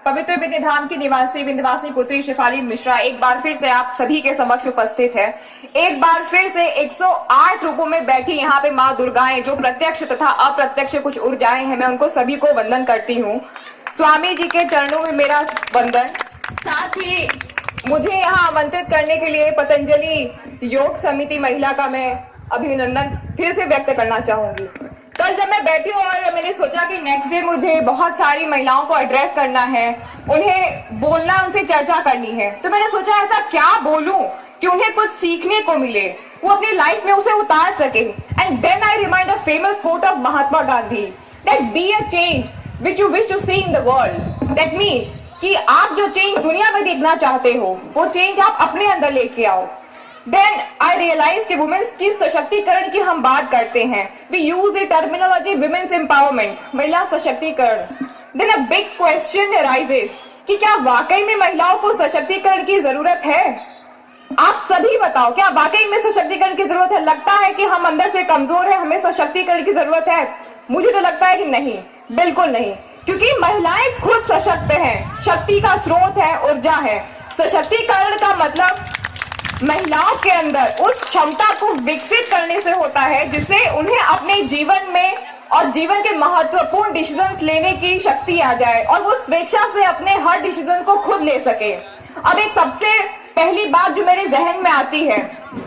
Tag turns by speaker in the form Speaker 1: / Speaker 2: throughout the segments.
Speaker 1: पवित्र विंध्य धाम की निवासी विंध्यवासिनी पुत्री शेफाली मिश्रा एक बार फिर से आप सभी के समक्ष उपस्थित है। एक बार फिर से 108 रूपों में बैठी यहाँ पे माँ दुर्गाएं, जो प्रत्यक्ष तथा अप्रत्यक्ष कुछ ऊर्जाएं हैं, मैं उनको सभी को वंदन करती हूँ। स्वामी जी के चरणों में मेरा वंदन। साथ ही मुझे यहाँ आमंत्रित करने के लिए पतंजलि योग समिति महिला का मैं अभिनंदन फिर से व्यक्त करना चाहूंगी। कल जब मैं बैठी और मैंने सोचा कि नेक्स्ट डे मुझे बहुत सारी महिलाओं को एड्रेस करना है, उन्हें बोलना, उनसे चर्चा करनी है, तो मैंने सोचा ऐसा क्या बोलूं कि उन्हें कुछ सीखने को मिले, वो अपनी लाइफ में उसे उतार सके। And then I remind the famous quote of Mahatma Gandhi that be a change which you wish to see in the world. That means कि आप जो चेंज दुनिया में देखना चाहते हो, वो चेंज आप अपने अंदर लेके आओ। Then I realized कि वुमेन्स की सशक्तिकरण की हम बात करते हैं, we use the terminology women's empowerment, महिला सशक्तिकरण। Then a big question arises कि क्या वाकई में महिलाओं को सशक्तिकरण की जरूरत है? आप सभी बताओ, क्या वाकई में सशक्तिकरण की जरूरत है? लगता है कि हम अंदर से कमजोर है, हमें सशक्तिकरण की जरूरत है? मुझे तो लगता है कि नहीं, बिल्कुल नहीं, क्योंकि महिलाएं खुद सशक्त हैं, शक्ति का स्रोत है, ऊर्जा है। सशक्तिकरण का मतलब महिलाओं के अंदर उस क्षमता को विकसित करने से होता है जिससे उन्हें अपने जीवन में और जीवन के महत्वपूर्ण डिसीजंस लेने की शक्ति आ जाए और वो स्वेच्छा से अपने हर डिसीजन को खुद ले सके। अब एक सबसे पहली बात जो मेरे जहन में आती है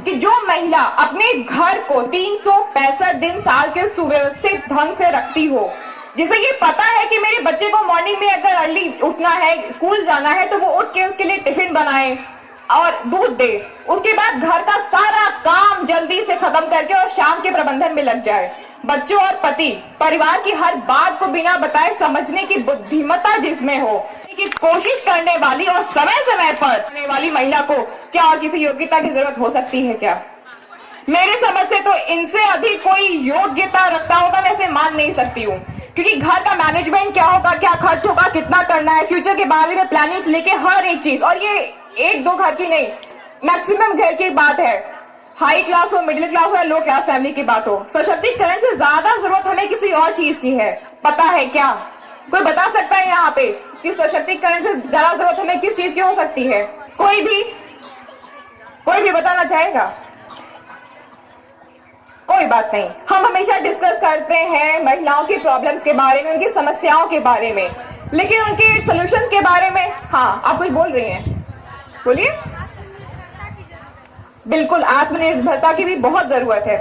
Speaker 1: कि जो महिला अपने घर को 365 दिन साल के सुव्यवस्थित ढंग से रखती हो, जिसे ये पता है कि मेरे बच्चे को मॉर्निंग में अगर अर्ली उठना है, स्कूल जाना है, तो वो उठ के उसके लिए टिफिन बनाए और दूध दे, उसके बाद घर का सारा काम जल्दी से खत्म करके और शाम के प्रबंधन में लग जाए। बच्चों और पति परिवार की हर बात को बिना बताए समझने की बुद्धिमत्ता जिसमें हो कि कोशिश करने वाली और समय समय पर करने वाली महिला को क्या और किसी योग्यता की जरूरत हो सकती है क्या? मेरे समझ से तो इनसे अभी कोई योग्यता रखता होगा, मैं इसे मान नहीं सकती हूँ, क्योंकि घर का मैनेजमेंट क्या होगा, क्या खर्च होगा, कितना करना है, फ्यूचर के बारे में प्लानिंग्स लेके हर एक चीज, और ये एक दो घर की नहीं, मैक्सिमम घर की बात है, हाई क्लास हो, मिडिल क्लास हो या लो क्लास फैमिली की बात हो। सशक्तिकरण से ज्यादा जरूरत हमें किसी और चीज की है, पता है क्या? कोई बता सकता है यहाँ पे कि सशक्तिकरण से ज्यादा जरूरत हमें किस चीज की हो सकती है? कोई भी बताना चाहेगा? कोई बात नहीं, हम हमेशा डिस्कस करते हैं महिलाओं की प्रॉब्लम्स के बारे में, उनकी समस्याओं के बारे में, लेकिन उनके सॉल्यूशंस के बारे में। हाँ, आप कुछ बोल रही हैं, बोलिए। बिल्कुल, आत्मनिर्भरता की भी बहुत जरूरत है,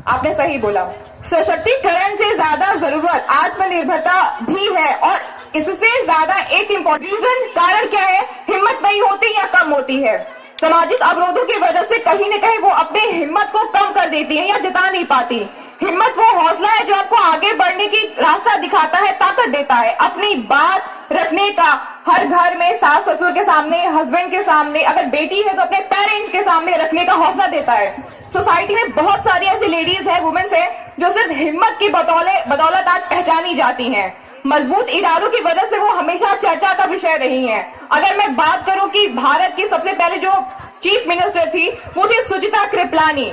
Speaker 1: आपने सही बोला। सशक्तिकरण से ज्यादा जरूरत आत्मनिर्भरता भी है, और इससे ज्यादा एक इम्पोर्टेंट रीजन, कारण क्या है? हिम्मत नहीं होती या कम होती है। सामाजिक अवरोधों की वजह से कहीं न कहीं वो अपने हिम्मत को कम कर देती है या जता नहीं पाती। हिम्मत वो हौसला है जो आपको आगे बढ़ने की रास्ता दिखाता है, ताकत देता है, अपनी बात रखने का, हर घर में सास ससुर के सामने, हस्बैंड के सामने, अगर बेटी है तो अपने पेरेंट्स के सामने रखने का हौसला देता है। सोसाइटी में बहुत सारी ऐसी लेडीज हैं, वुमेन्स हैं, जो सिर्फ हिम्मत की बदौलत आज पहचानी जाती हैं। मजबूत इरादों की वजह से वो हमेशा चर्चा का विषय रही हैं। अगर मैं बात करूं कि भारत की सबसे पहले जो चीफ मिनिस्टर थी, वो थी सुचित्रा कृपलानी।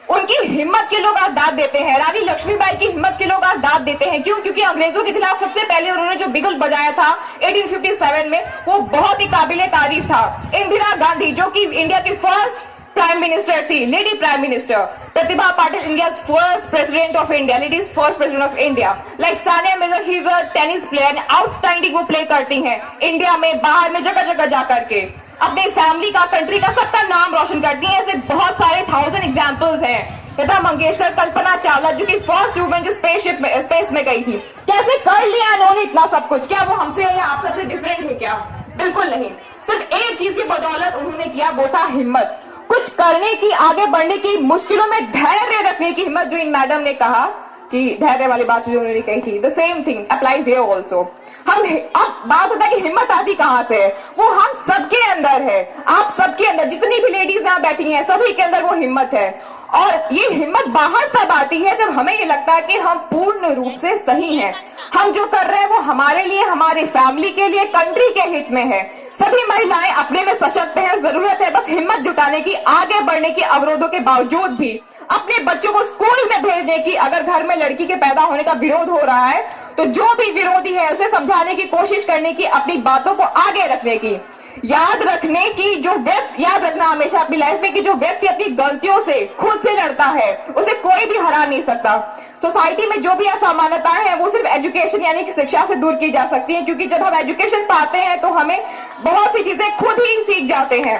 Speaker 1: उनकी हिम्मत के लोग आज दाद देते हैं। रानी लक्ष्मीबाई की हिम्मत के लोग आज दाद देते हैं। क्यों? क्योंकि अंग्रेजों के खिलाफ सबसे पहले उन्होंने जो बिगुल बजाया था 1857 में, वो बहुत ही काबिले तारीफ था। इंदिरा गांधी, जो कि इंडिया की फर्स्ट प्राइम मिनिस्टर थी, lady prime minister. Pratibha Patil, India first president of India, ladies first president of India. Like Sania Mirza, he is a tennis player, outstanding वो प्ले करती हैं इंडिया में, बाहर में, जगह जगह जा करके अपनी फैमिली का, कंट्री का, सबका नाम रोशन करती हैं। ऐसे बहुत सारे 1000 एग्जाम्पल्स हैं। लता मंगेशकर, कल्पना चावला, जो कि फर्स्ट वुमेन जो स्पेस में गई थी, कैसे कर लिया उन्होंने इतना सब कुछ? क्या वो हमसे या आप सबसे डिफरेंट है क्या? बिल्कुल नहीं। सिर्फ एक चीज की बदौलत उन्होंने किया, वो था हिम्मत। कुछ करने की, आगे बढ़ने की, मुश्किलों में धैर्य रखने की हिम्मत, जो इन मैडम ने कहा कि धैर्य वाली बात जो उन्होंने कही थी, the same thing applies here also. अब बात होता है कि हिम्मत आती कहां से है? वो हम सबके अंदर है। आप सबके अंदर, जितनी भी लेडीज यहाँ बैठी हैं, सभी के अंदर वो हिम्मत है। और ये हिम्मत बाहर तब आती है जब हमें ये लगता है कि हम पूर्ण रूप से सही हैं, हम जो कर रहे हैं वो हमारे लिए, हमारी फैमिली के लिए, कंट्री के हित में है। सभी महिलाएं अपने में सशक्त हैं, जरूरत है बस हिम्मत जुटाने की, आगे बढ़ने की, अवरोधों के बावजूद भी अपने बच्चों को स्कूल में भेजने की। अगर घर में लड़की के पैदा होने का विरोध हो रहा है तो जो भी विरोधी है उसे समझाने की कोशिश करने की, अपनी बातों को आगे रखने की, याद रखने की, जो व्यक्ति याद रखना हमेशा अपनी लाइफ में कि जो व्यक्ति अपनी गलतियों से खुद से लड़ता है उसे कोई भी हरा नहीं सकता। सोसाइटी में जो भी असमानताएं हैं वो सिर्फ एजुकेशन यानी कि शिक्षा से दूर की जा सकती है, क्योंकि जब हम एजुकेशन पाते हैं तो हमें बहुत सी चीजें खुद ही सीख जाते हैं,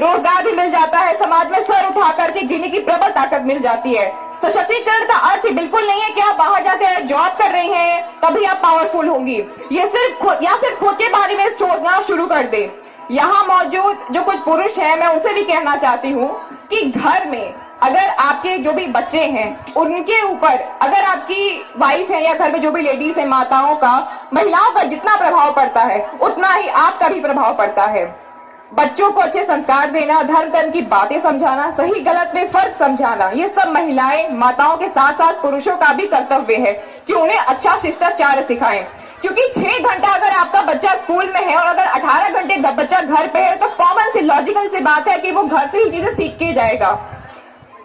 Speaker 1: रोजगार भी मिल जाता है, समाज में सर उठा करके जीने की प्रबल ताकत मिल जाती है। सशक्तिकरण का अर्थ ही बिल्कुल नहीं है कि आप बाहर जाकर जॉब कर रही हैं तभी आप पावरफुल होंगी, ये सिर्फ खुद के बारे में सोचना शुरू कर दे। यहाँ मौजूद जो कुछ पुरुष हैं मैं उनसे भी कहना चाहती हूँ कि घर में अगर आपके जो भी बच्चे हैं उनके ऊपर, अगर आपकी वाइफ है या घर में जो भी लेडीज है, माताओं का, महिलाओं का जितना प्रभाव पड़ता है उतना ही आपका भी प्रभाव पड़ता है। बच्चों को अच्छे संस्कार देना, धर्म कर्म की बातें समझाना, सही गलत में फर्क समझाना, ये सब महिलाएं, माताओं के साथ साथ पुरुषों का भी कर्तव्य है कि उन्हें अच्छा शिष्टाचार सिखाएं। क्योंकि 6 घंटा अगर आपका बच्चा स्कूल में है और अगर 18 घंटे बच्चा घर पे है तो कॉमन सी लॉजिकल सी बात है कि वो घर से ही चीजें सीख के जाएगा।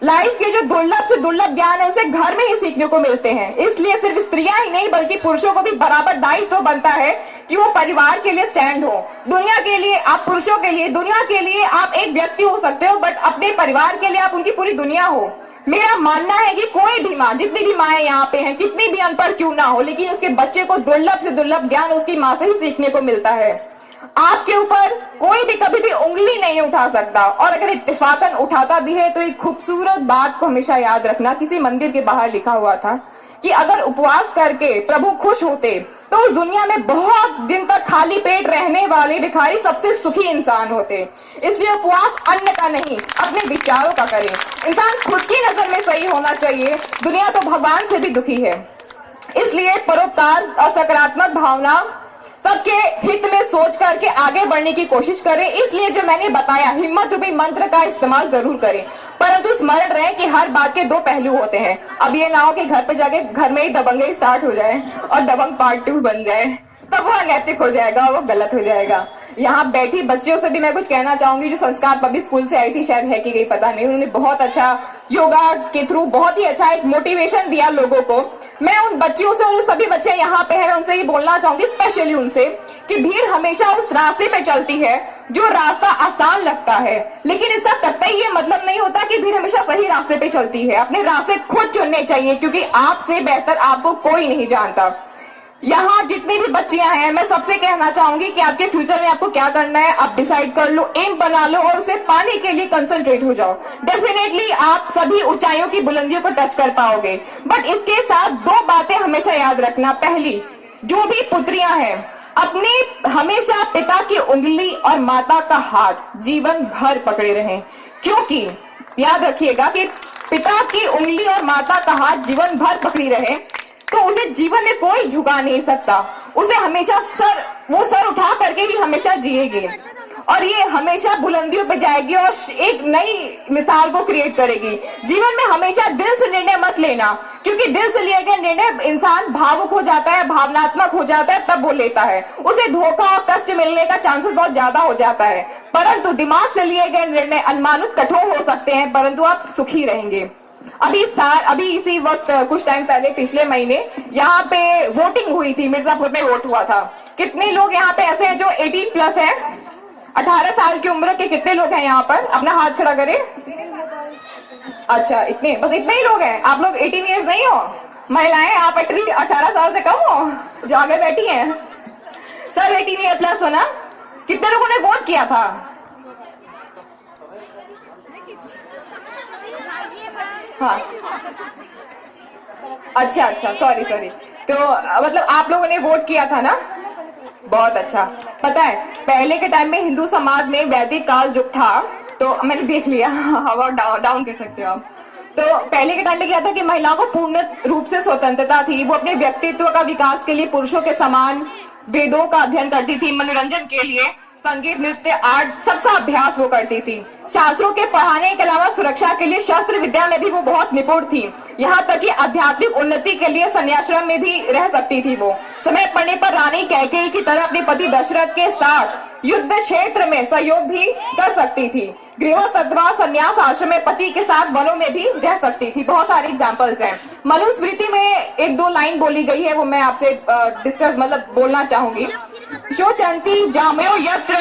Speaker 1: लाइफ के जो दुर्लभ से दुर्लभ ज्ञान है उसे घर में ही सीखने को मिलते हैं। इसलिए सिर्फ स्त्रियां ही नहीं बल्कि पुरुषों को भी बराबर दायित्व बनता है कि वो परिवार के लिए स्टैंड हो। दुनिया के लिए आप, पुरुषों के लिए, दुनिया के लिए आप एक व्यक्ति हो सकते हो, बट अपने परिवार के लिए आप उनकी पूरी दुनिया हो। मेरा मानना है कि कोई भी माँ, जितनी भी माएं यहाँ पे हैं, कितनी भी अनपढ़ क्यों ना हो, लेकिन उसके बच्चे को दुर्लभ से दुर्लभ ज्ञान उसकी माँ से ही सीखने को मिलता है। आपके ऊपर कोई भी कभी भी उंगली नहीं उठा सकता, और अगर इत्तेफाकन उठाता भी है तो एक खूबसूरत बात को हमेशा याद रखना। किसी मंदिर के बाहर लिखा हुआ था कि अगर उपवास करके प्रभु खुश होते तो उस दुनिया में बहुत दिन तक खाली पेट रहने वाले भिखारी सबसे सुखी इंसान होते। इसलिए उपवास अन्न का नहीं, अपने विचारों का करें। इंसान खुद की नजर में सही होना चाहिए, दुनिया तो भगवान से भी दुखी है। इसलिए परोपकार और सकारात्मक भावना सबके हित में सोच करके आगे बढ़ने की कोशिश करें। इसलिए जो मैंने बताया, हिम्मत रूपी मंत्र का इस्तेमाल जरूर करें, परंतु स्मरण रहे कि हर बात के 2 पहलू होते हैं। अब ये ना हो कि घर पे जाके घर में ही दबंगई स्टार्ट हो जाए और दबंग पार्ट 2 बन जाए, तब वो अनैतिक हो जाएगा, वो गलत हो जाएगा। यहाँ बैठी बच्चियों से भी मैं कुछ कहना चाहूंगी जो संस्कार पब्लिक स्कूल से आई थी, शायद है कि गई पता नहीं, उन्होंने बहुत अच्छा योगा के थ्रू बहुत ही अच्छा एक मोटिवेशन दिया लोगों को। मैं उन बच्चियों से, और सभी बच्चे यहाँ पे हैं, मैं उनसे ये बोलना चाहूंगी, स्पेशली उनसे, कि भीड़ हमेशा उस रास्ते पे चलती है जो रास्ता आसान लगता है, लेकिन इसका कतई ये मतलब नहीं होता कि भीड़ हमेशा सही रास्ते पे चलती है। अपने रास्ते खुद चुनने चाहिए, क्योंकि आपसे बेहतर आपको कोई नहीं जानता। यहाँ जितनी भी बच्चियां हैं मैं सबसे कहना चाहूंगी कि आपके फ्यूचर में आपको क्या करना है आप डिसाइड कर लो, एम बना लो और उसे पाने के लिए कंसंट्रेट हो जाओ। डेफिनेटली आप सभी ऊंचाइयों की बुलंदियों को टच कर पाओगे, बट इसके साथ 2 बातें हमेशा याद रखना। पहली, जो भी पुत्रियां हैं अपने हमेशा पिता की उंगली और माता का हाथ जीवन भर पकड़े रहें, क्योंकि याद रखिएगा कि पिता की उंगली और माता का हाथ जीवन भर पकड़ी रहे तो उसे जीवन में कोई झुका नहीं सकता। उसे हमेशा वो सर उठा करके ही हमेशा जिएगी और ये हमेशा बुलंदियों पे जाएगी और एक नई मिसाल को क्रिएट करेगी। जीवन में हमेशा दिल से निर्णय मत लेना, क्योंकि दिल से लिए गए निर्णय इंसान भावुक हो जाता है, भावनात्मक हो जाता है, तब वो लेता है, उसे धोखा और कष्ट मिलने का चांसेस बहुत ज्यादा हो जाता है। परंतु दिमाग से लिए गए निर्णय अनुमानित कठोर हो सकते हैं, परंतु आप सुखी रहेंगे। अभी इसी वक्त कुछ टाइम पहले पिछले महीने यहाँ पे वोटिंग हुई थी, मिर्जापुर में वोट हुआ था। कितने लोग यहाँ पे ऐसे हैं जो 18 प्लस है, 18 साल की उम्र के कितने लोग हैं यहाँ पर? अपना हाथ खड़ा करें। अच्छा, इतने, बस इतने ही लोग हैं। आप लोग 18 ईयर्स नहीं हो? महिलाएं आप 18 साल से कम हो जो आगे बैठी हैं? सर 18 ईयर प्लस हो ना? कितने लोगों ने वोट किया था? हाँ, अच्छा, सॉरी। तो मतलब आप लोगों ने वोट किया था ना? बहुत अच्छा। पता है पहले के टाइम में हिंदू समाज में वैदिक काल युग था, तो मैंने देख लिया हवा डाउन कर सकते हो आप। तो पहले के टाइम में क्या था कि महिलाओं को पूर्ण रूप से स्वतंत्रता थी, वो अपने व्यक्तित्व का विकास के लिए पुरुषों के समान वेदों का अध्ययन करती थी, मनोरंजन के लिए संगीत, नृत्य, आर्ट सबका अभ्यास वो करती थी। शास्त्रों के पढ़ाने के अलावा सुरक्षा के लिए शस्त्र विद्या में भी वो बहुत निपुण थी। यहाँ तक कि आध्यात्मिक उन्नति के लिए संन्याश्रम में भी रह सकती थी। वो समय पड़ने पर रानी कैकेयी की तरह अपने पति दशरथ के साथ युद्ध क्षेत्र में सहयोग भी कर सकती थी। गृहस्थ अथवा संन्यास आश्रम में पति के साथ वनों में भी रह सकती थी। बहुत सारे एग्जाम्पल्स हैं। मनुस्मृति में एक दो लाइन बोली गई है, वो मैं आपसे डिस्कस बोलना चाहूंगी। शोचंती जामयो यत्र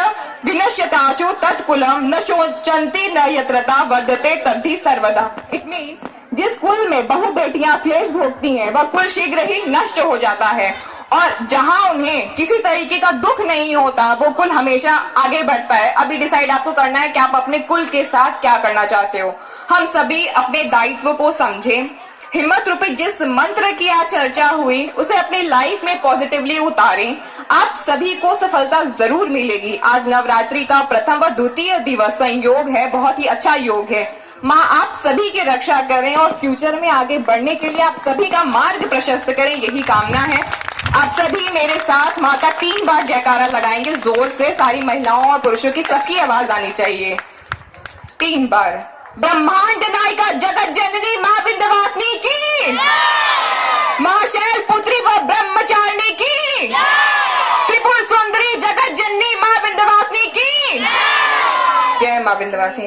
Speaker 1: विनश्यताशु तत्कुलम न शोचंती न यत्रता वर्धते तद्धि सर्वदा। इट मीन्स जिस कुल में बहु बेटियां क्लेश भोगती हैं वह कुल शीघ्र ही नष्ट हो जाता है, और जहां उन्हें किसी तरीके का दुख नहीं होता वो कुल हमेशा आगे बढ़ता है। अभी डिसाइड आपको करना है कि आप अपने कुल के साथ क्या करना चाहते हो। हम सभी अपने दायित्व को समझें। हिम्मत रूपी जिस मंत्र की आज चर्चा हुई उसे अपनी लाइफ में पॉजिटिवली उतारें। आप सभी को सफलता जरूर मिलेगी। आज नवरात्रि का प्रथम व द्वितीय दिवस संयोग है, बहुत ही अच्छा योग है। माँ आप सभी की रक्षा करें और फ्यूचर में आगे बढ़ने के लिए आप सभी का मार्ग प्रशस्त करें, यही कामना है। आप सभी मेरे साथ माँ का 3 बार जयकारा लगाएंगे जोर से। सारी महिलाओं और पुरुषों की सबकी आवाज आनी चाहिए। 3 बार। ब्रह्मांड नायिका जगत जननी माँ विंध्यवासिनी की, माँ शैल पुत्री व ब्रह्मचारिणी की, त्रिपुर सुंदरी जगत जननी माँ विंध्यवासिनी की जय। माँ विंध्यवासिनी।